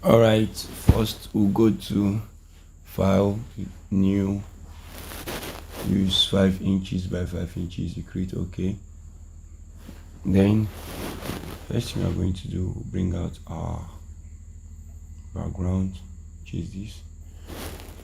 Alright, first we'll go to file, new, use 5 inches by 5 inches, you create OK. Then first thing we're going to do, bring out our background, which is this,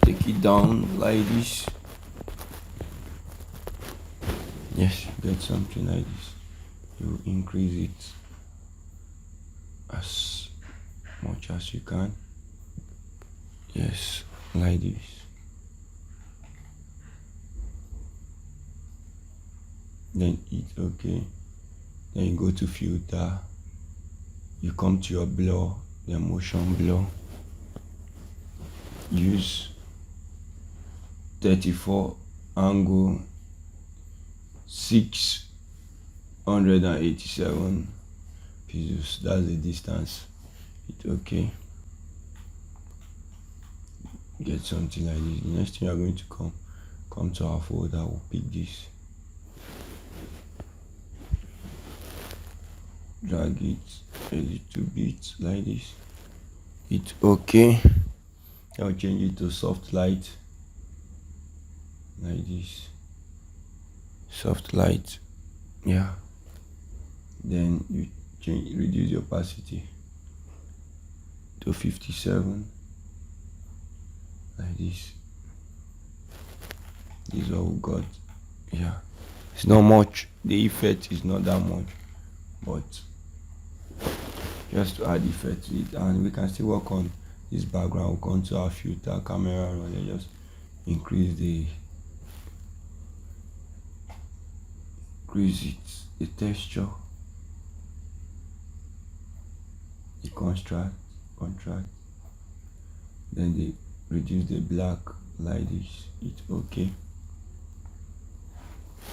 take it down like this. Yes, get something like this. You increase it as much as you can. Yes, like this. Then hit OK. Then you go to filter, you come to your blur, the motion blur, use 34 angle 687 pixels, that's the distance. Hit OK. Get something like this. The next thing we are going to come to our folder, we'll pick this, drag it a little bit like this, hit OK. I'll change it to soft light like this, soft light, yeah. Then you reduce the opacity to 57 like this. This is what we got. Yeah, it's not much, the effect is not that much, but just to add effect to it. And we can still work on this background. We'll come to our filter, camera roll, and just increase the texture, the contrast, then they reduce the black like this. It's OK.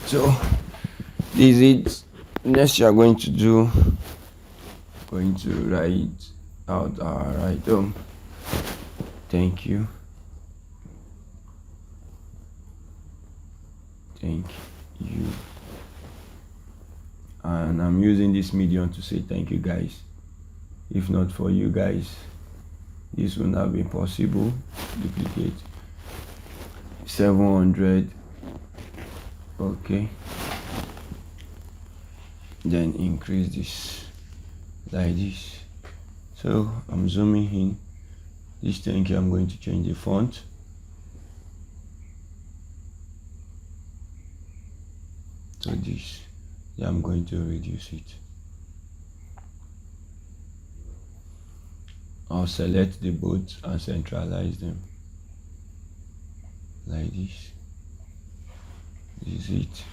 So this is it. Next you are going to do, going to write out our item. Thank you, and I'm using this medium to say thank you guys. If not for you guys, this would not have been possible. Duplicate 700. OK, then increase this like this. So I'm zooming in. This thank you, I'm going to change the font to this. Yeah, I'm going to reduce it. I'll select the both and centralize them like this. This is it.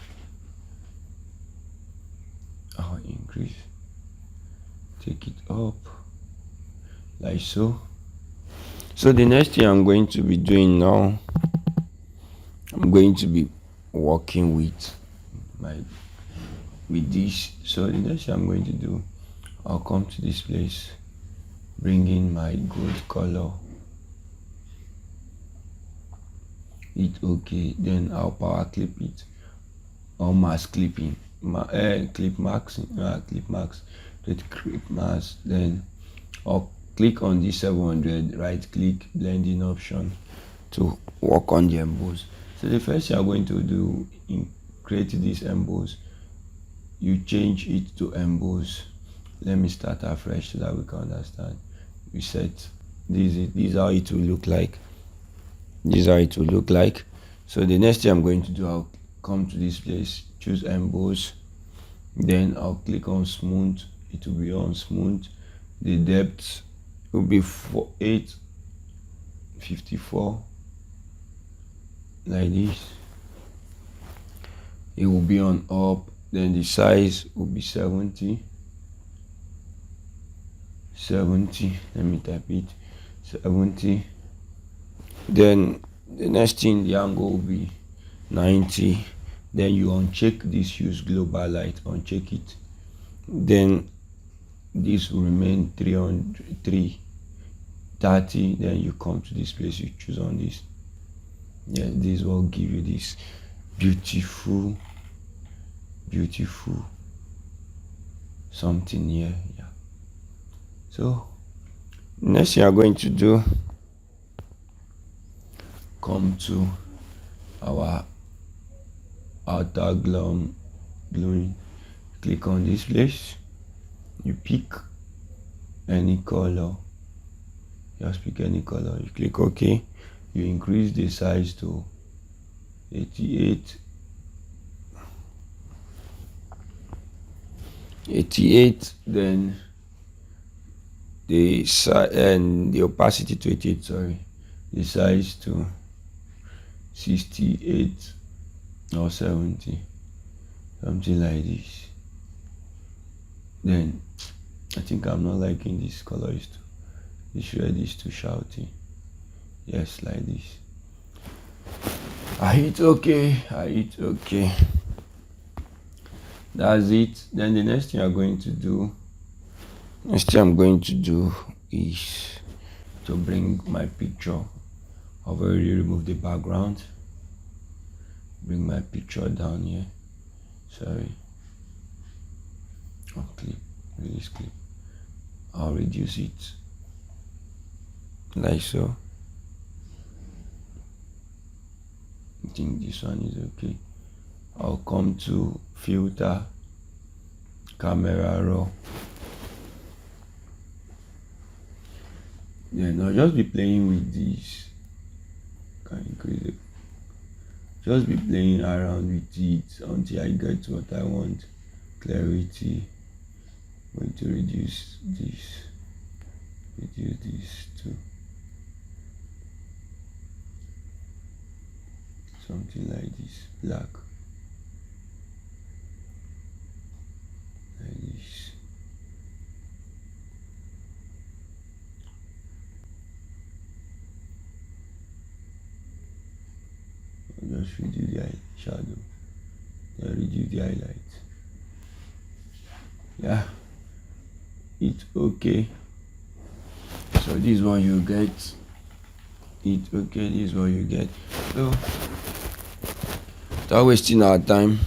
I'll increase, take it up like so. So the next thing I'm going to be doing now, I'm going to be working with this. So the next thing I'm going to do, I'll come to this place, bring in my gold color, hit OK. Then I'll power clip it, or mask clipping, clip marks, then I'll click on this 700, right click, blending option to work on the emboss. So the first thing I'm going to do in creating this emboss, you change it to emboss. Let me start afresh so that we can understand. We set this is how it will look like. So the next thing I'm going to do, I'll come to this place, choose emboss, then I'll click on smooth. It will be on smooth. The depth will be 854 like this. It will be on up. Then the size will be 70. Let me type it, 70. Then the next thing, the angle will be 90. Then you uncheck this, use global light, uncheck it. Then this will remain 330. Then you come to this place, you choose on this. Yes, this will give you this beautiful something here. Yeah, so Next thing you are going to do, come to our outer gluing, click on this place, you pick any color, just pick any color, you click OK, you increase the size to 88, then the size and the opacity to 88, sorry, the size to 68 or 70, something like this. Then I think I'm not liking this color, this red is too shouty. Yes, like this. I hit OK. That's it. Then the next thing I'm going to do is to bring my picture. I've already removed the background. Bring my picture down here. Sorry. Oh, clip. Release clip. I'll reduce it like so. I think this one is okay. I'll come to filter, camera raw. Then I'll just be playing with this. Can increase it. Just be playing around with it until I get what I want. Clarity. I'm going to reduce this to something like this, black, like this. I'll just reduce the shadow, then reduce the highlight. Yeah, it's okay. So this is what you get. It's okay, this is what you get. So without wasting our time,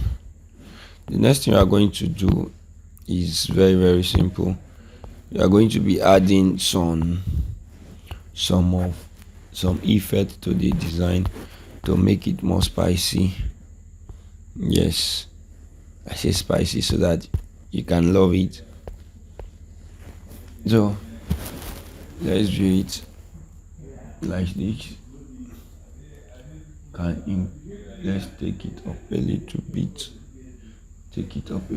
the next thing we are going to do is very, very simple. We are going to be adding some effect to the design to make it more spicy. Yes, I say spicy so that you can love it. So let's do it like this. Let's take it up a little bit. Take it up a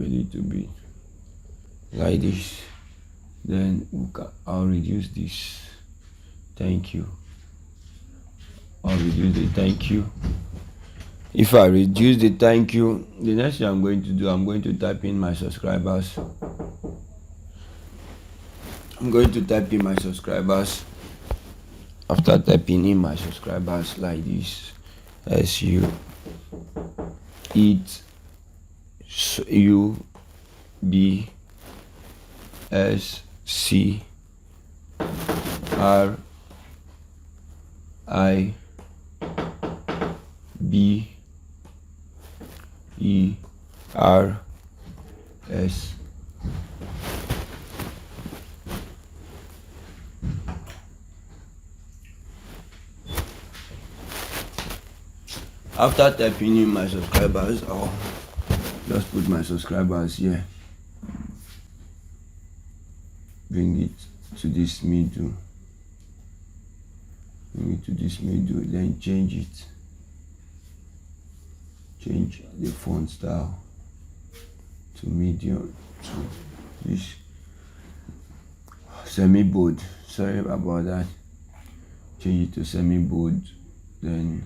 little bit. Like this. Then I'll reduce this. Thank you. I'll reduce the thank you. If I reduce the thank you, the next thing I'm going to do, I'm going to type in my subscribers. After typing in my subscribers like this, SUBSURBERS. After typing in my subscribers, I'll just put my subscribers here. Bring it to this middle. Then change it. Change the font style to medium, to this semi-bold. Sorry about that. Change it to semi-bold. Then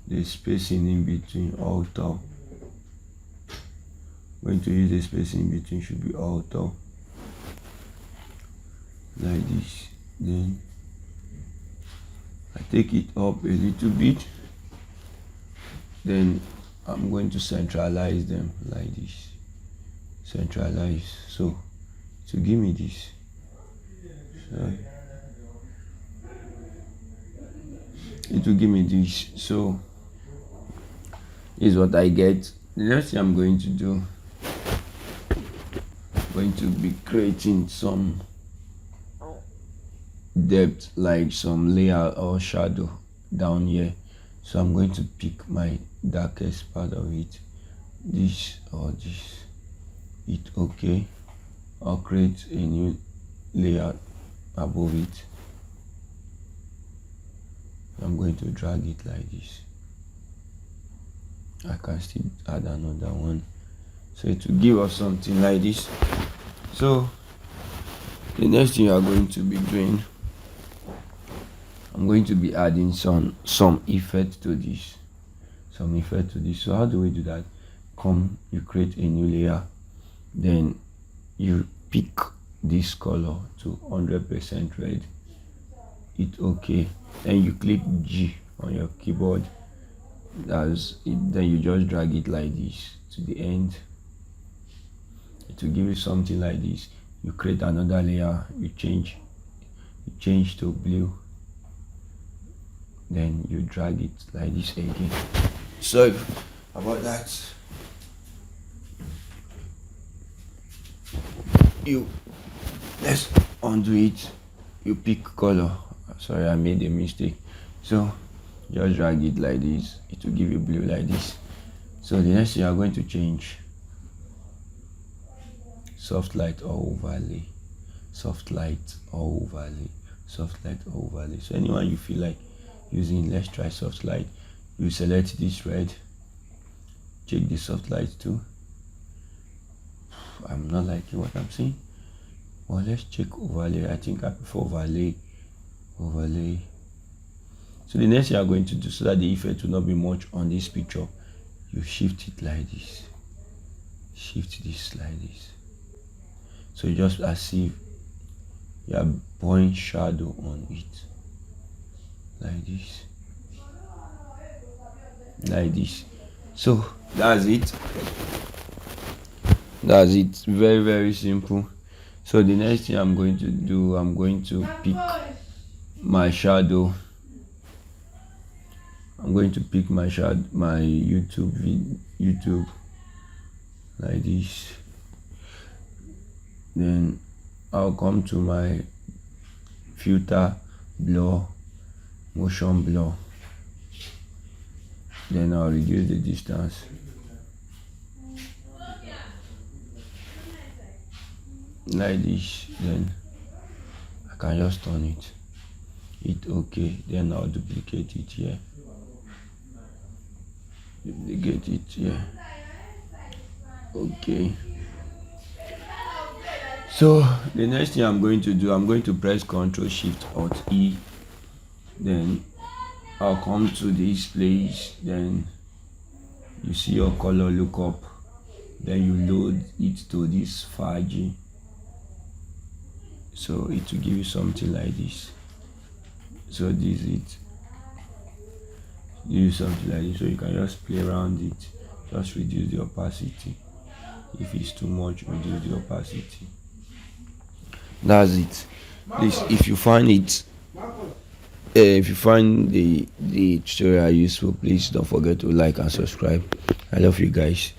the spacing in between auto. Going to use the spacing in between should be auto. Like this. Then I take it up a little bit. Then I'm going to centralize them like this. Centralize. So to give me this. So it will give me this. So this is what I get. The next thing I'm going to do going to be creating some depth, like some layer or shadow down here. So I'm going to pick my darkest part of it, this or this. Hit OK. I'll create a new layer above it. I'm going to drag it like this. I can still add another one, so it will give us something like this. So the next thing you are going to be doing, I'm going to be adding some effect to this. So how do we do that? You create a new layer, then you pick this color to 100% red. Hit OK. Then you click G on your keyboard. That's it. Then you just drag it like this to the end. It will give you something like this. You create another layer. You change to blue. Then you drag it like this again. So about that, let's undo it. You pick color. Sorry, I made a mistake. So just drag it like this. It will give you blue like this. So the next thing you are going to change, soft light or overlay. Soft light or overlay. Soft light or overlay. So anyone you feel like using, let's try soft light. You select this red, check the soft light too. I'm not liking what I'm seeing. Well, let's check overlay. I think I prefer overlay. So the next thing you're going to do, so that the effect will not be much on this picture, you shift it like this. Shift this like this. So just as if you are pouring shadow on it. Like this. So that's it. Very, very simple. So the next thing I'm going to do, I'm going to pick my shadow. I'm going to pick my YouTube like this. Then I'll come to my filter, blur, motion blur. Then I'll reduce the distance. Like this. Then I can just turn it. Hit OK. Then I'll duplicate it here. Okay. So the next thing I'm going to do, I'm going to press Ctrl Shift Alt E. Then I'll come to this place. Then you see your color lookup. Then you load it to this 5G. So it will give you something like this. So this is it. Do something like this. So you can just play around it. Just reduce the opacity. If it's too much, reduce the opacity. That's it. Please, if you find the tutorial useful, please don't forget to like and subscribe. I love you guys.